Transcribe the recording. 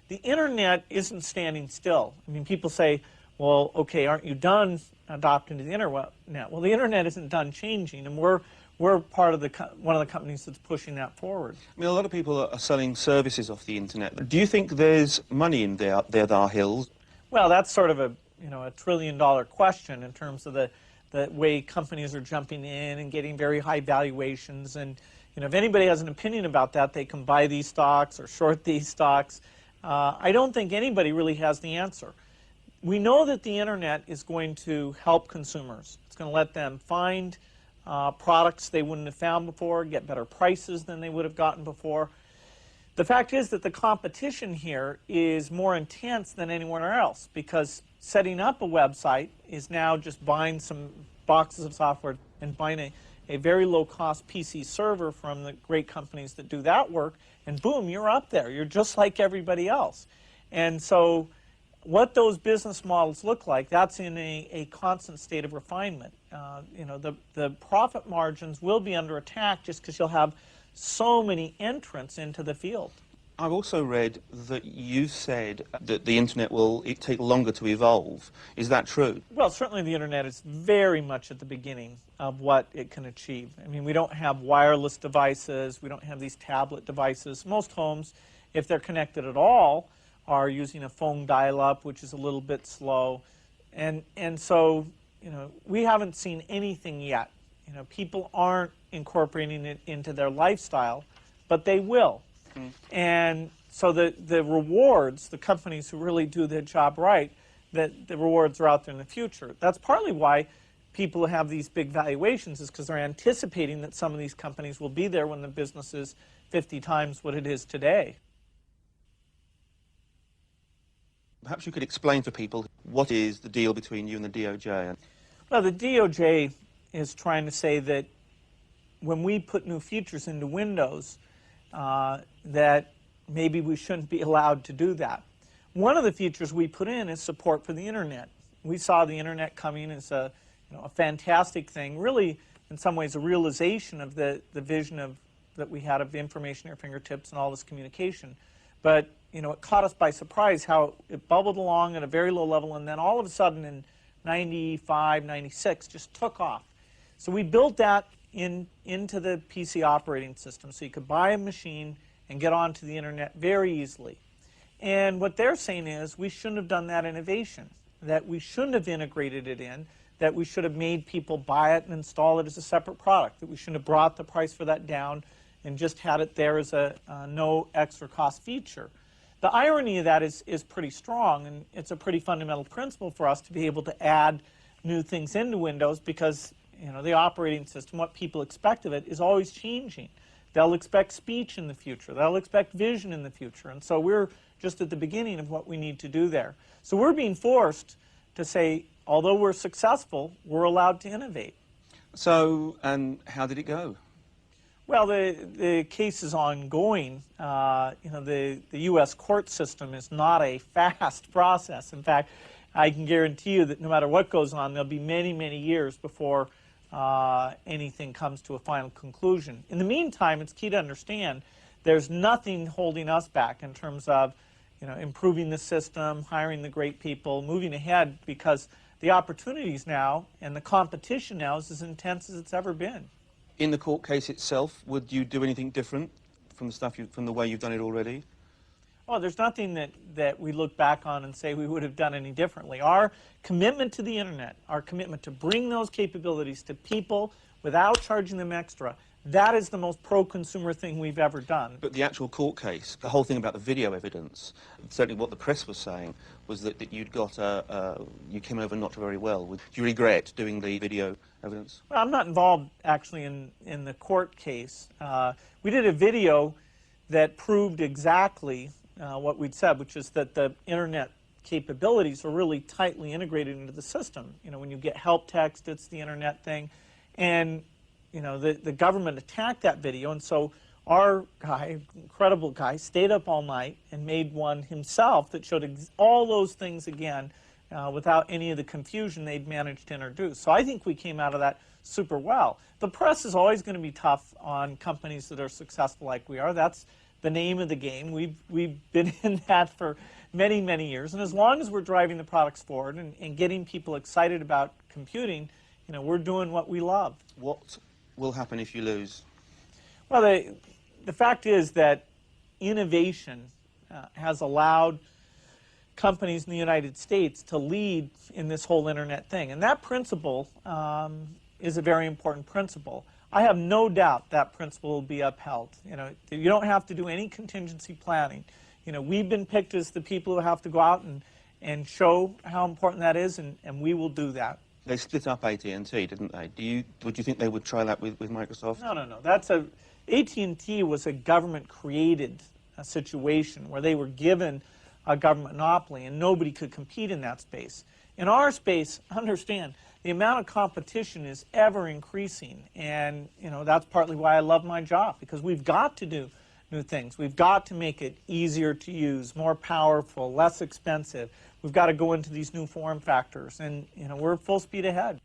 the internet isn't standing still. I mean, people say, well, okay, aren't you done adopting the internet? Well, the internet isn't done changing, and we're part of one of the companies that's pushing that forward. I mean, a lot of people are selling services off the internet. Do you think there's money in there hills? Well, that's sort of a trillion-dollar question in terms of the way companies are jumping in and getting very high valuations. And if anybody has an opinion about that, they can buy these stocks or short these stocks. I don't think anybody really has the answer. We know that the internet is going to help consumers. It's going to let them find products they wouldn't have found before, get better prices than they would have gotten before. The fact is that the competition here is more intense than anywhere else, because setting up a website is now just buying some boxes of software and buying a very low-cost PC server from the great companies that do that work, and boom, you're up there. You're just like everybody else. And so what those business models look like, that's in a constant state of refinement. The profit margins will be under attack just because you'll have so many entrants into the field. I've also read that you said that the internet will take longer to evolve. Is that true? Well, certainly the internet is very much at the beginning of what it can achieve. I mean, we don't have wireless devices. We don't have these tablet devices. Most homes, if they're connected at all, are using a phone dial-up, which is a little bit slow. And so, we haven't seen anything yet. People aren't incorporating it into their lifestyle, but they will. And so the rewards, the companies who really do their job right, that the rewards are out there in the future. That's partly why people have these big valuations, is because they're anticipating that some of these companies will be there when the business is 50 times what it is today. Perhaps you could explain to people what is the deal between you and the DOJ? Well, the DOJ is trying to say that when we put new features into Windows, that maybe we shouldn't be allowed to do that. One of the features we put in is support for the internet. We saw the internet coming as a fantastic thing, really in some ways a realization of the vision that we had of information at our fingertips and all this communication. But it caught us by surprise how it bubbled along at a very low level, and then all of a sudden in 95, 96 just took off. So we built that into the PC operating system, so you could buy a machine and get onto the internet very easily. And what they're saying is we shouldn't have done that innovation, that we shouldn't have integrated it in, that we should have made people buy it and install it as a separate product, that we shouldn't have brought the price for that down and just had it there as a no extra cost feature. The irony of that is pretty strong, and it's a pretty fundamental principle for us to be able to add new things into Windows, because the operating system, what people expect of it, is always changing. They'll expect speech in the future. They'll expect vision in the future. And so we're just at the beginning of what we need to do there. So we're being forced to say, although we're successful, we're allowed to innovate. So, and how did it go? Well, the case is ongoing. The U.S. court system is not a fast process. In fact, I can guarantee you that no matter what goes on, there'll be many, many years before anything comes to a final conclusion. In the meantime, it's key to understand there's nothing holding us back in terms of improving the system, hiring the great people, moving ahead, because the opportunities now and the competition now is as intense as it's ever been. In the court case itself, would you do anything different from the way you've done it already? Oh, there's nothing that we look back on and say we would have done any differently. Our commitment to the internet, our commitment to bring those capabilities to people without charging them extra, that is the most pro-consumer thing we've ever done. But the actual court case, the whole thing about the video evidence, certainly what the press was saying, was that you'd got you came over not very well. Do you regret doing the video evidence? Well, I'm not involved actually in the court case. We did a video that proved exactly what we'd said, which is that the internet capabilities are really tightly integrated into the system. When you get help text, it's the internet thing. And the government attacked that video, and so our guy, incredible guy, stayed up all night and made one himself that showed all those things again without any of the confusion they'd managed to introduce. So I think we came out of that super well. The press is always going to be tough on companies that are successful like we are. That's the name of the game. We've been in that for many, many years. And as long as we're driving the products forward and getting people excited about computing, we're doing what we love. What will happen if you lose? Well, the fact is that innovation has allowed companies in the United States to lead in this whole internet thing. And that principle is a very important principle. I have no doubt that principle will be upheld. You don't have to do any contingency planning. We've been picked as the people who have to go out and show how important that is, and we will do that. They split up AT&T, didn't they? Would you think they would try that with Microsoft? No. AT&T was a government-created situation where they were given a government monopoly, and nobody could compete in that space. In our space, understand, the amount of competition is ever increasing, and that's partly why I love my job, because we've got to do new things. We've got to make it easier to use, more powerful, less expensive. We've got to go into these new form factors, and we're full speed ahead.